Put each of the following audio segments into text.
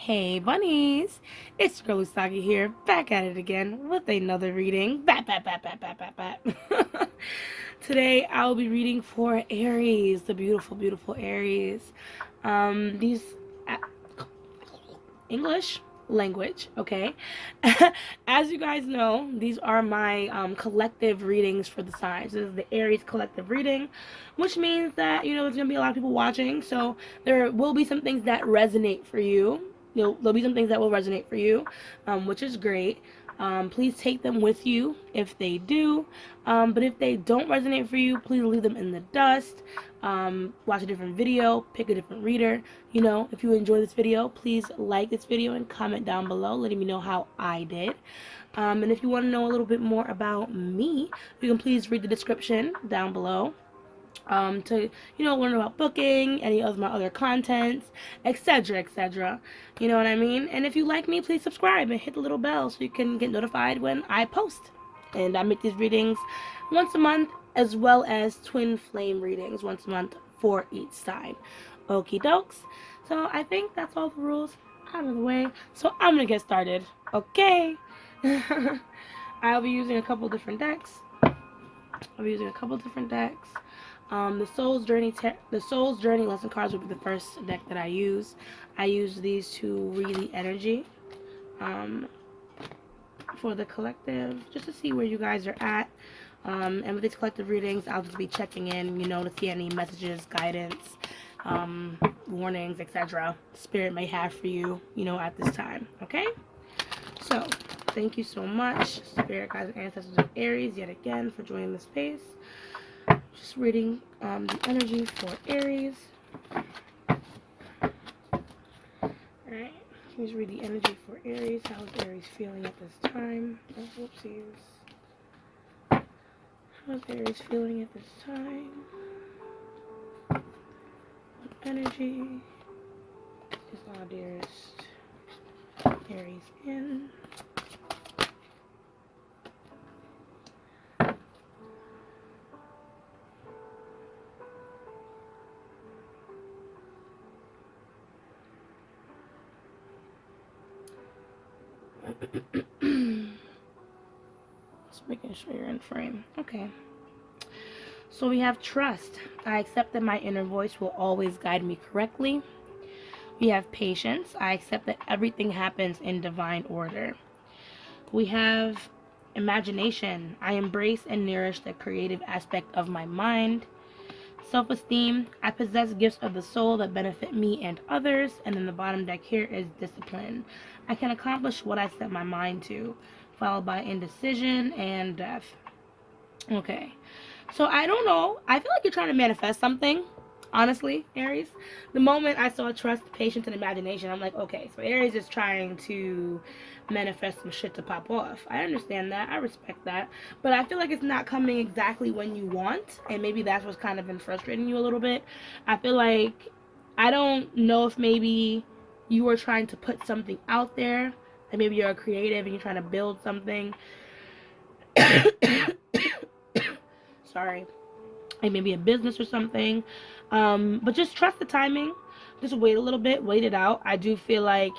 Hey bunnies, it's your girl Usagi here, back at it again with another reading. Today I'll be reading for Aries, the beautiful, beautiful Aries. These English language, okay? As you guys know, these are my collective readings for the signs. This is the Aries collective reading, which means that, there's going to be a lot of people watching, so there will be some things that resonate for you. There'll be some things that will resonate for you, which is great. Please take them with you if they do. But if they don't resonate for you, please leave them in the dust. Watch a different video, pick a different reader. If you enjoy this video, please like this video and comment down below letting me know how I did. And if you want to know a little bit more about me, you can please read the description down below. To learn about booking, any of my other contents, etc., etc. You know what I mean? And if you like me, please subscribe and hit the little bell so you can get notified when I post. And I make these readings once a month, as well as twin flame readings once a month for each sign. Okie dokes. So I think that's all the rules out of the way. So I'm gonna get started. Okay. I'll be using a couple different decks. The Soul's Journey lesson cards will be the first deck that I use. I use these to read the energy for the collective, just to see where you guys are at. And with these collective readings, I'll just be checking in, to see any messages, guidance, warnings, etc. Spirit may have for you, at this time. Okay? So, thank you so much, Spirit Guides and Ancestors of Aries, yet again, for joining the space. Just reading the energy for Aries. Alright, let's read the energy for Aries. How's Aries feeling at this time? Oh, whoopsies. How's Aries feeling at this time? What energy is our dearest Aries in? Just making sure you're in frame. Okay. So we have trust. I accept that my inner voice will always guide me correctly. We have patience. I accept that everything happens in divine order. We have imagination. I embrace and nourish the creative aspect of my mind. Self-esteem. I possess gifts of the soul that benefit me and others. And then the bottom deck here is discipline. I can accomplish what I set my mind to, followed by indecision and death. Okay. So I don't know. I feel like you're trying to manifest something. Honestly, Aries. The moment I saw trust, patience, and imagination, I'm like, okay, so Aries is trying to manifest some shit to pop off. I understand that. I respect that. But I feel like it's not coming exactly when you want. And maybe that's what's kind of been frustrating you a little bit. I feel like, I don't know if maybe you were trying to put something out there. Like maybe you're a creative and you're trying to build something. Sorry. Like maybe a business or something. But just trust the timing. Just wait a little bit, wait it out. I do feel like,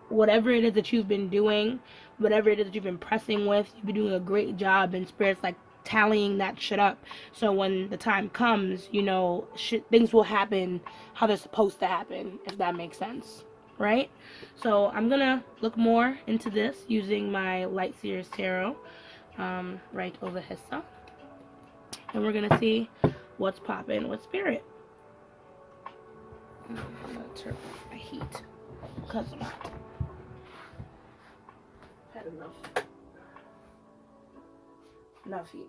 whatever it is that you've been doing, whatever it is that you've been pressing with, you've been doing a great job, and Spirit's like tallying that shit up. So when the time comes, things will happen how they're supposed to happen, if that makes sense. Right? So I'm gonna look more into this using my Light Seers Tarot, right over Hissa. And we're gonna see what's popping with Spirit. I'm gonna turn off my heat because I'm hot. Had enough. Enough heat.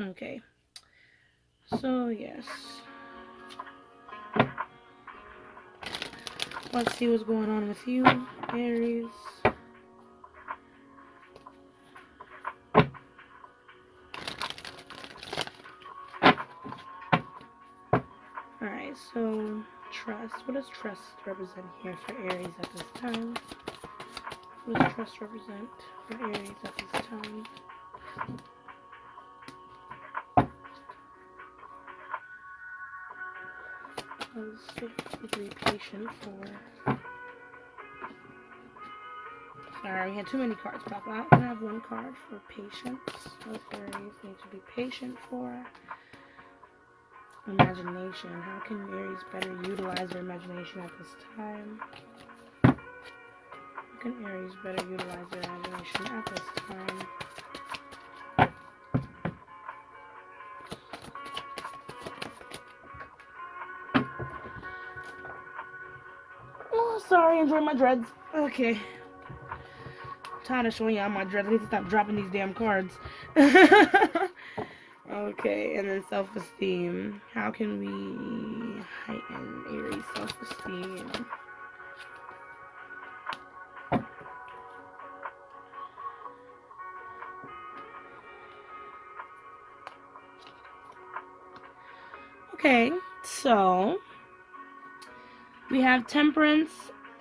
Okay. So yes. Let's see what's going on with you, Aries. Alright, so trust. What does trust represent here for Aries at this time? What does trust represent for Aries at this time? Let's see if you can be patient for. Sorry, we had too many cards pop out. I have one card for patience. What Aries need to be patient for? Imagination. How can Aries better utilize their imagination at this time? How can Aries better utilize their imagination at this time? Oh, sorry, enjoy my dreads. Okay. I'm tired of showing y'all my dreads. I need to stop dropping these damn cards. Okay, and then self-esteem. How can we heighten Aries' self-esteem? Okay, so we have Temperance,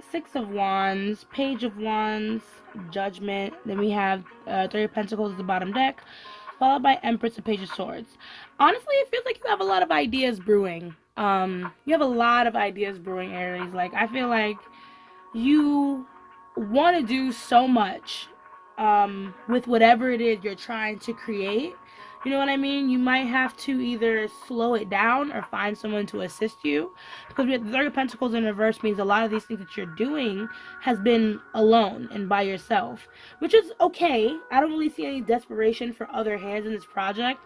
Six of Wands, Page of Wands, Judgment. Then we have Three of Pentacles at the bottom deck, followed by Empress and Page of Swords. Honestly, it feels like you have a lot of ideas brewing. You have a lot of ideas brewing, Aries. Like, I feel like you want to do so much with whatever it is you're trying to create. You know what I mean? You might have to either slow it down or find someone to assist you. Because the Three of Pentacles in reverse means a lot of these things that you're doing has been alone and by yourself, which is okay. I don't really see any desperation for other hands in this project.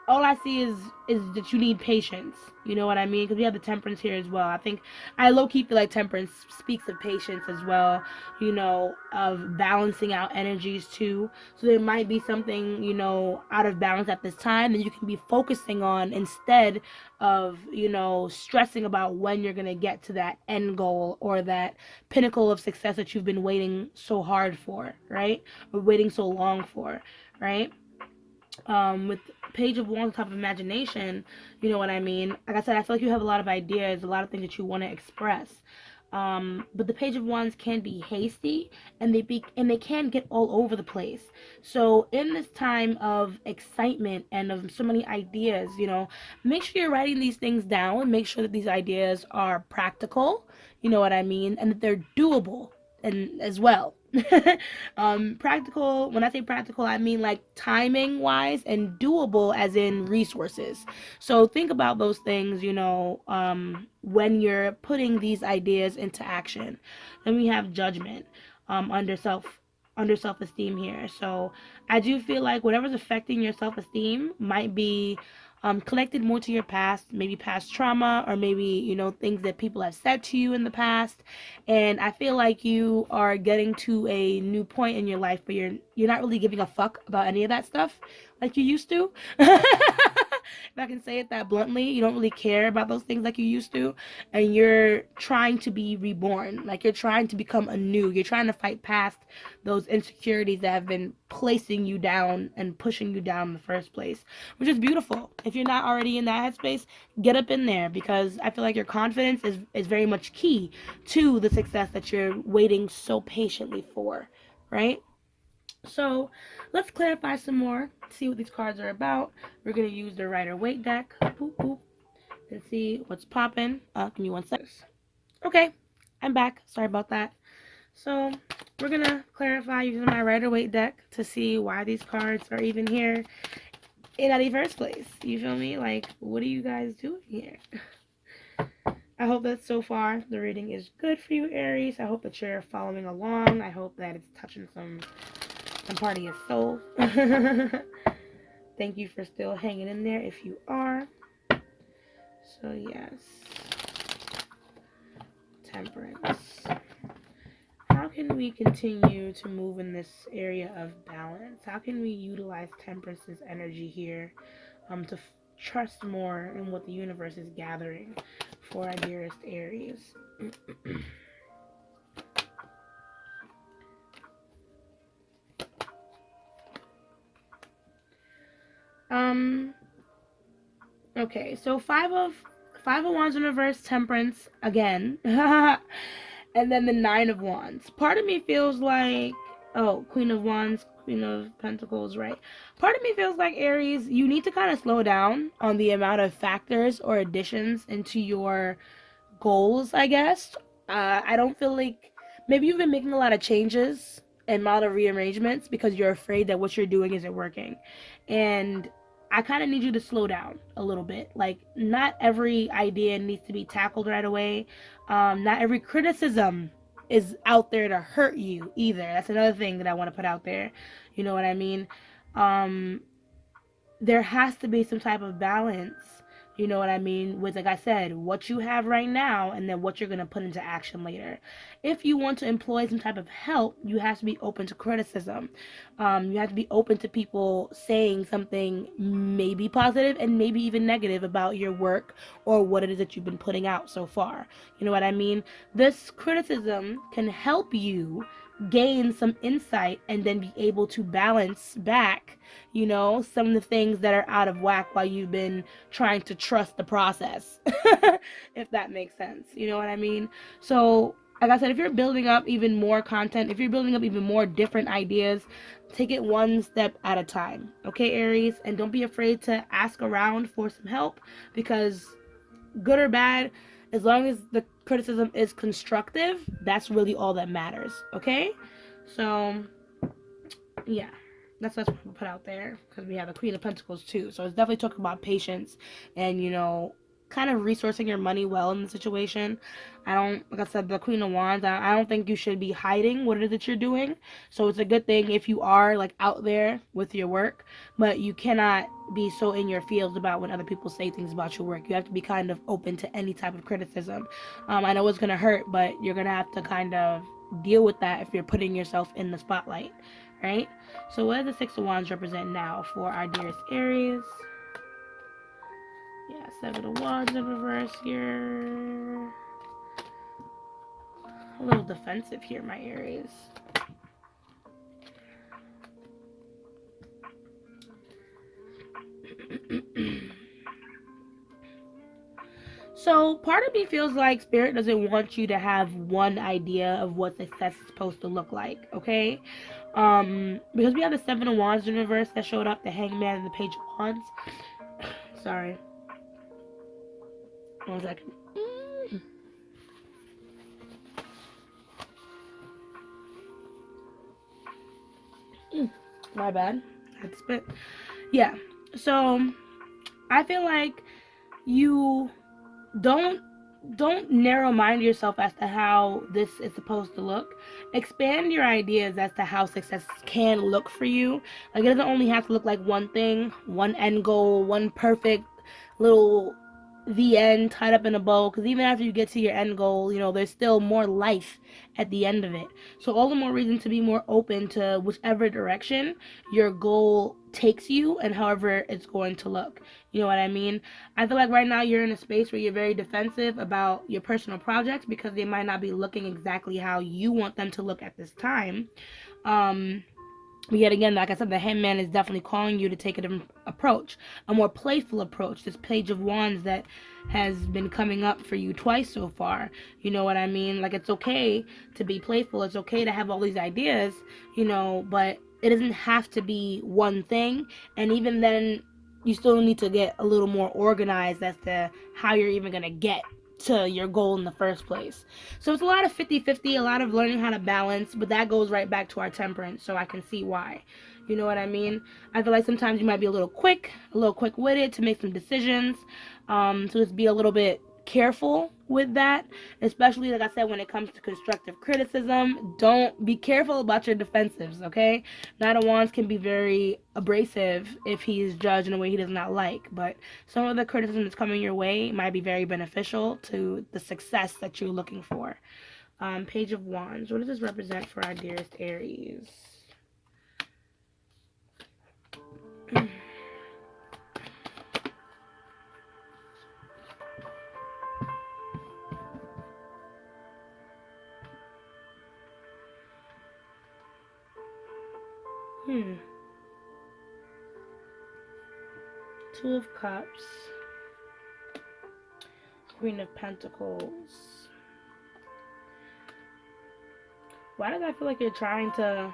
All I see is that you need patience. You know what I mean? Because we have the Temperance here as well. I think I low-key feel like Temperance speaks of patience as well, you know, of balancing out energies too. So there might be something, you know, out of balance at this time that you can be focusing on instead of, you know, stressing about when you're going to get to that end goal or that pinnacle of success that you've been waiting so hard for, right? Or waiting so long for, right? With Page of Wands type of imagination, you know what I mean? Like I said, I feel like you have a lot of ideas, a lot of things that you want to express. But the Page of Wands can be hasty, and they can get all over the place. So in this time of excitement and of so many ideas, you know, make sure you're writing these things down and make sure that these ideas are practical, you know what I mean, and that they're doable and as well. Practical, when I say practical, I mean like timing wise, and doable as in resources. So think about those things, you know, when you're putting these ideas into action. Then we have judgment, under self-esteem here. So I do feel like whatever's affecting your self-esteem might be connected more to your past, maybe past trauma, or maybe, you know, things that people have said to you in the past. And I feel like you are getting to a new point in your life where you're not really giving a fuck about any of that stuff like you used to. If I can say it that bluntly, you don't really care about those things like you used to, and you're trying to be reborn. Like, you're trying to become anew. You're trying to fight past those insecurities that have been placing you down and pushing you down in the first place, which is beautiful. If you're not already in that headspace, get up in there, because I feel like your confidence is very much key to the success that you're waiting so patiently for, right? So let's clarify some more, see what these cards are about. We're going to use the Rider-Waite deck, boop, boop, and see what's popping. Give me 1 second. Okay, I'm back. Sorry about that. So we're going to clarify using my Rider-Waite deck to see why these cards are even here in the first place. You feel me? Like, what are you guys doing here? I hope that so far the reading is good for you, Aries. I hope that you're following along. I hope that it's touching some part of your soul. Thank you for still hanging in there if you are. So yes, Temperance. How can we continue to move in this area of balance? How can we utilize Temperance's energy here to trust more in what the universe is gathering for our dearest Aries? Okay, so five of Wands in reverse, Temperance again. And then the Nine of Wands. Part of me feels like Oh, Queen of Wands, Queen of Pentacles, right? Part of me feels like, Aries, you need to kind of slow down on the amount of factors or additions into your goals, I guess. I don't feel like maybe you've been making a lot of changes and a lot of rearrangements because you're afraid that what you're doing isn't working. And I kind of need you to slow down a little bit. Like, not every idea needs to be tackled right away. Not every criticism is out there to hurt you either. That's another thing that I want to put out there. You know what I mean? Um, there has to be some type of balance, you know what I mean, with, like I said, what you have right now and then what you're going to put into action later. If you want to employ some type of help, you have to be open to criticism. You have to be open to people saying something maybe positive and maybe even negative about your work or what it is that you've been putting out so far. You know what I mean? This criticism can help you gain some insight and then be able to balance back, you know, some of the things that are out of whack while you've been trying to trust the process. If that makes sense. You know what I mean? So, like I said, if you're building up even more content, if you're building up even more different ideas, take it one step at a time. Okay, Aries? And don't be afraid to ask around for some help, because good or bad, as long as the criticism is constructive, that's really all that matters. Okay? So, yeah, that's what we put out there, because we have the Queen of Pentacles too. So it's definitely talking about patience and, you know, kind of resourcing your money well in the situation. I don't, like I said, the Queen of Wands, I don't think you should be hiding what it is that you're doing. So it's a good thing if you are like out there with your work, but you cannot be so in your feels about when other people say things about your work. You have to be kind of open to any type of criticism. I know it's gonna hurt, but you're gonna have to kind of deal with that if you're putting yourself in the spotlight, right? So what does the Six of Wands represent now for our dearest Aries? Yeah, Seven of Wands in reverse here. A little defensive here, my Aries. So part of me feels like Spirit doesn't want you to have one idea of what success is supposed to look like, okay? Because we have the Seven of Wands in reverse that showed up, the Hangman and the Page of Wands. Sorry. 1 second. My bad. I had to spit. Yeah. So I feel like you don't narrow mind yourself as to how this is supposed to look. Expand your ideas as to how success can look for you. Like, it doesn't only have to look like one thing, one end goal, one perfect little the end tied up in a bow, because even after you get to your end goal, you know, there's still more life at the end of it. So all the more reason to be more open to whichever direction your goal takes you and however it's going to look. You know what I mean? I feel like right now you're in a space where you're very defensive about your personal projects because they might not be looking exactly how you want them to look at this time. But yet again, like I said, the Hangman is definitely calling you to take a different approach, a more playful approach. This Page of Wands that has been coming up for you twice so far. You know what I mean? Like, it's okay to be playful. It's okay to have all these ideas, you know, but it doesn't have to be one thing. And even then, you still need to get a little more organized as to how you're even going to get to your goal in the first place. So it's a lot of 50-50, a lot of learning how to balance, but that goes right back to our temperance, so I can see why. You know what I mean? I feel like sometimes you might be a little quick-witted to make some decisions. So just be a little bit careful with that, especially, like I said, when it comes to constructive criticism. Don't be careful about your defensives, okay? Knight of Wands can be very abrasive if he's judged in a way he does not like, but some of the criticism that's coming your way might be very beneficial to the success that you're looking for. Page of Wands, what does this represent for our dearest Aries? Two of Cups, Queen of Pentacles. Why does I feel like you're trying to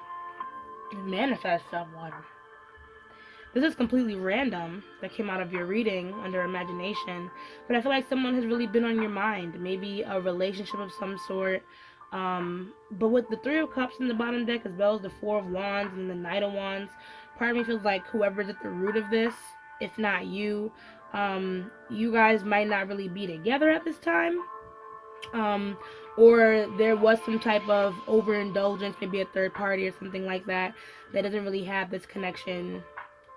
Manifest someone. This is completely random that came out of your reading under imagination, but I feel like someone has really been on your mind. Maybe a relationship of some sort. But with the Three of Cups in the bottom deck, as well as the Four of Wands and the Knight of Wands, part of me feels like whoever's at the root of this, if not you, you guys might not really be together at this time. Um, or there was some type of overindulgence, maybe a third party or something like that, that doesn't really have this connection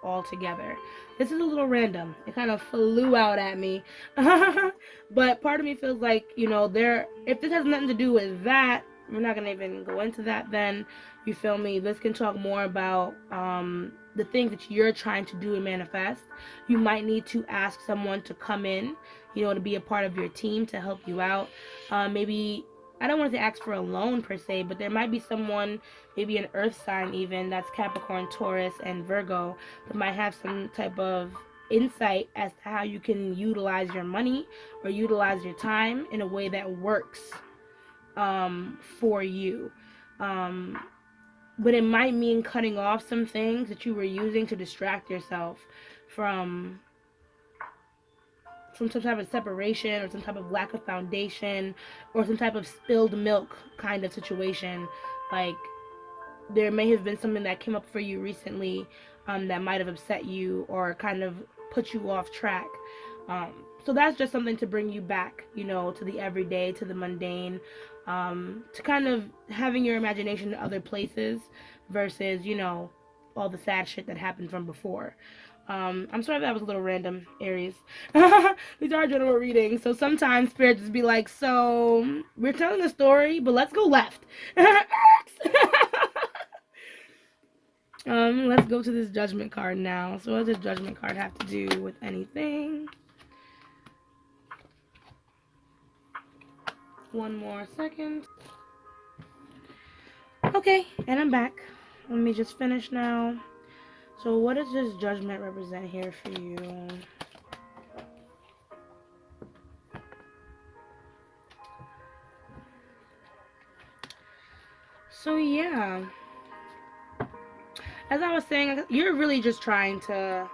all together. This is a little random. It kind of flew out at me. But part of me feels like, if this has nothing to do with that, we're not going to even go into that then. You feel me? This can talk more about the things that you're trying to do and manifest. You might need to ask someone to come in, to be a part of your team to help you out. Maybe, I don't want to ask for a loan per se, but there might be someone, maybe an earth sign even, that's Capricorn, Taurus, and Virgo, that might have some type of insight as to how you can utilize your money or utilize your time in a way that works for you. But it might mean cutting off some things that you were using to distract yourself from some type of separation or some type of lack of foundation or some type of spilled milk kind of situation. Like, there may have been something that came up for you recently that might have upset you or kind of put you off track. So that's just something to bring you back, to the everyday, to the mundane, to kind of having your imagination in other places versus, all the sad shit that happened from before. I'm sorry that was a little random, Aries. These are general readings, so sometimes Spirit just be like, so we're telling a story, but let's go left. Let's go to this Judgment card now. So what does this Judgment card have to do with anything? One more second. Okay, and I'm back. Let me just finish now. So what does this Judgment represent here for you? So yeah, as I was saying, you're really just trying to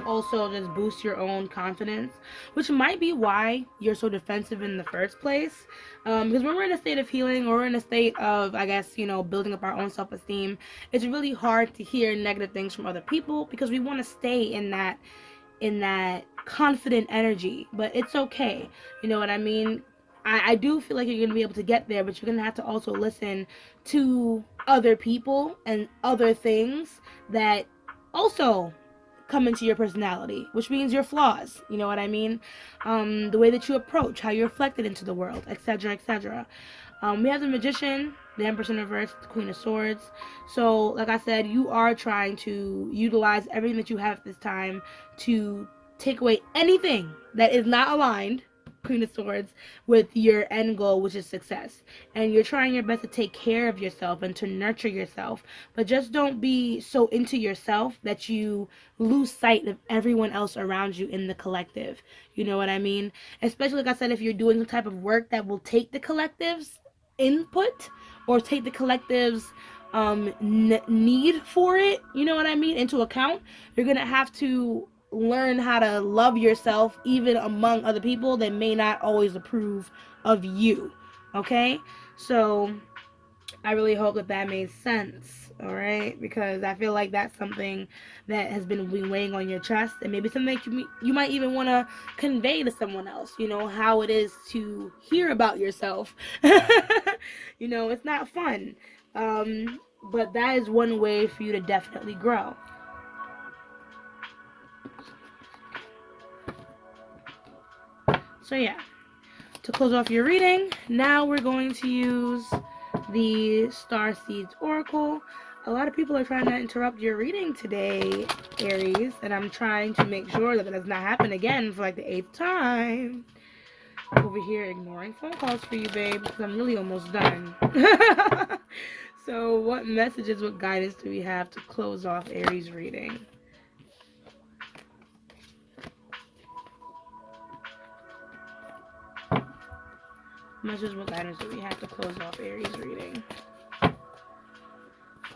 also just boost your own confidence, which might be why you're so defensive in the first place. Because when we're in a state of healing or in a state of, I guess, building up our own self-esteem, it's really hard to hear negative things from other people because we want to stay in that confident energy. But it's okay. You know what I mean? I do feel like you're going to be able to get there, but you're going to have to also listen to other people and other things that also come into your personality, which means your flaws, you know what I mean? The way that you approach, how you're reflected into the world, etc., etc. We have the Magician, the Empress in reverse, the Queen of Swords. So, like I said, you are trying to utilize everything that you have at this time to take away anything that is not aligned, Queen of Swords, with your end goal, which is success. And you're trying your best to take care of yourself and to nurture yourself. But just don't be so into yourself that you lose sight of everyone else around you in the collective. You know what I mean? Especially, like I said, if you're doing some type of work that will take the collective's input or take the collective's need for it, you know what I mean, into account, you're going to have to learn how to love yourself even among other people that may not always approve of you. Okay? So I really hope that made sense. All right, because I feel like that's something that has been weighing on your chest, and maybe something that you might even want to convey to someone else. How it is to hear about yourself. It's not fun, but that is one way for you to definitely grow. So yeah, to close off your reading, now we're going to use the Star Seeds Oracle. A lot of people are trying to interrupt your reading today, Aries, and I'm trying to make sure that it does not happen again for like the 8th time. Over here ignoring phone calls for you, babe, because I'm really almost done. So what messages, what guidance do we have to close off Aries reading? Messages, what guidance do we have to close off Aries reading?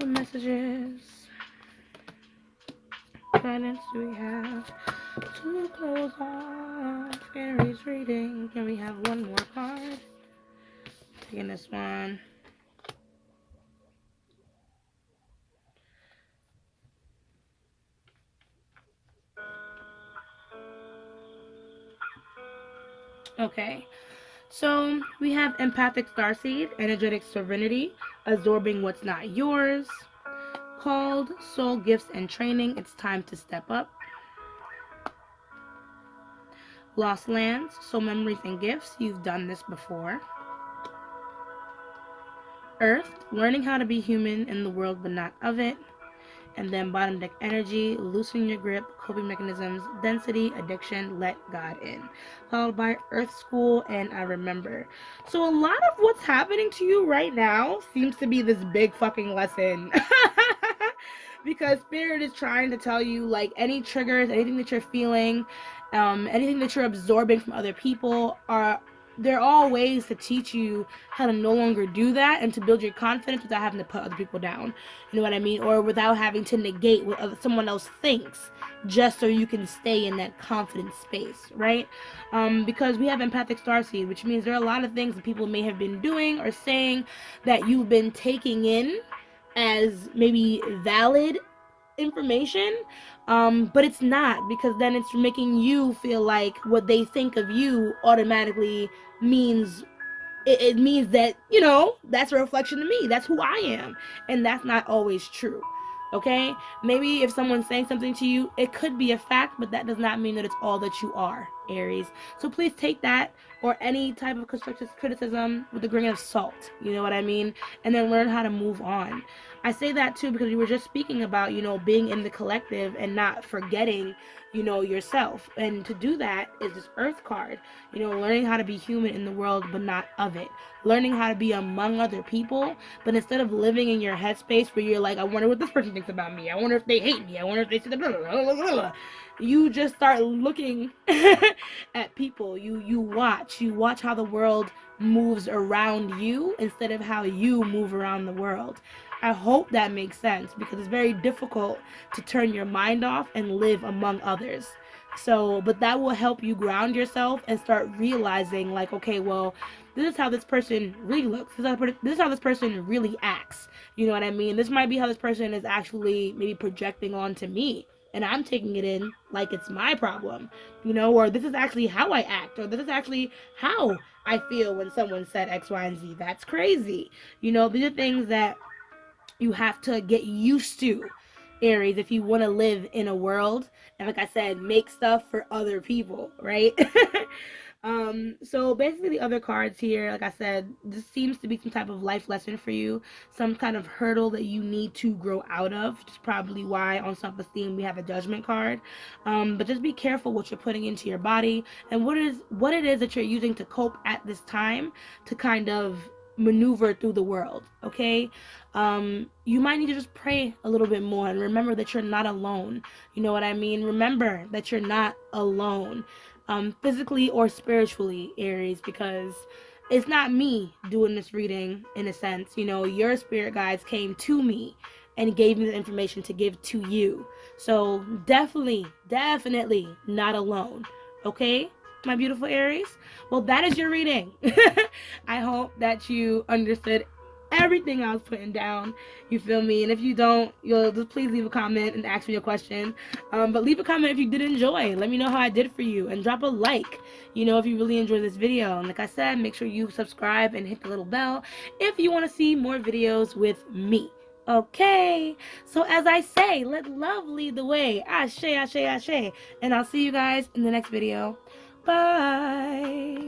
What messages, guidance do we have to close off Aries reading? Can we have one more card? Taking this one. Okay, so we have empathic starseed, energetic serenity, absorbing what's not yours, called soul gifts and training. It's time to step up. Lost lands, soul memories and gifts. You've done this before. Earth, learning how to be human in the world but not of it. And then bottom deck energy, loosen your grip, coping mechanisms, density, addiction, let God in. Followed by Earth School and I Remember. So a lot of what's happening to you right now seems to be this big fucking lesson. Because Spirit is trying to tell you, like, any triggers, anything that you're feeling, anything that you're absorbing from other people they're all ways to teach you how to no longer do that and to build your confidence without having to put other people down. You know what I mean? Or without having to negate what someone else thinks just so you can stay in that confident space, right? Because we have empathic starseed, which means there are a lot of things that people may have been doing or saying that you've been taking in as maybe valid information, but it's not, because then it's making you feel like what they think of you automatically means it means that, you know, that's a reflection of me, that's who I am, and that's not always true. Okay, maybe if someone's saying something to you, it could be a fact, but that does not mean that it's all that you are, Aries. So please take that or any type of constructive criticism with a grain of salt, you know what I mean, and then learn how to move on. I say that too because we were just speaking about, you know, being in the collective and not forgetting, you know, yourself. And to do that is this Earth card, you know, learning how to be human in the world but not of it. Learning how to be among other people, but instead of living in your headspace where you're like, I wonder what this person thinks about me, I wonder if they hate me, I wonder if they say the blah, blah, blah, blah, blah. You just start looking at people. You watch how the world moves around you instead of how you move around the world. I hope that makes sense because it's very difficult to turn your mind off and live among others. So, but that will help you ground yourself and start realizing, like, okay, well, this is how this person really looks. This is how this person really acts. You know what I mean? This might be how this person is actually maybe projecting onto me. And I'm taking it in like it's my problem, you know, or this is actually how I act, or this is actually how I feel when someone said X, Y, and Z. That's crazy. You know, these are things that you have to get used to, Aries, if you want to live in a world and, like I said, make stuff for other people, right? So basically the other cards here, like I said, this seems to be some type of life lesson for you, some kind of hurdle that you need to grow out of, which is probably why on self-esteem we have a judgment card. But just be careful what you're putting into your body and what it is that you're using to cope at this time to kind of maneuver through the world, okay? You might need to just pray a little bit more and remember that you're not alone. You know what I mean? Remember that you're not alone, physically or spiritually, Aries, because it's not me doing this reading in a sense. You know, your spirit guides came to me and gave me the information to give to you. So definitely not alone. Okay, my beautiful Aries? Well, that is your reading. I hope that you understood everything I was putting down. You feel me? And if you don't, you'll just please leave a comment and ask me a question. But leave a comment if you did enjoy. Let me know how I did for you. And drop a like, you know, if you really enjoyed this video. And like I said, make sure you subscribe and hit the little bell if you want to see more videos with me. Okay, so as I say, let love lead the way. Ashe, ashe, ashe. And I'll see you guys in the next video. Bye.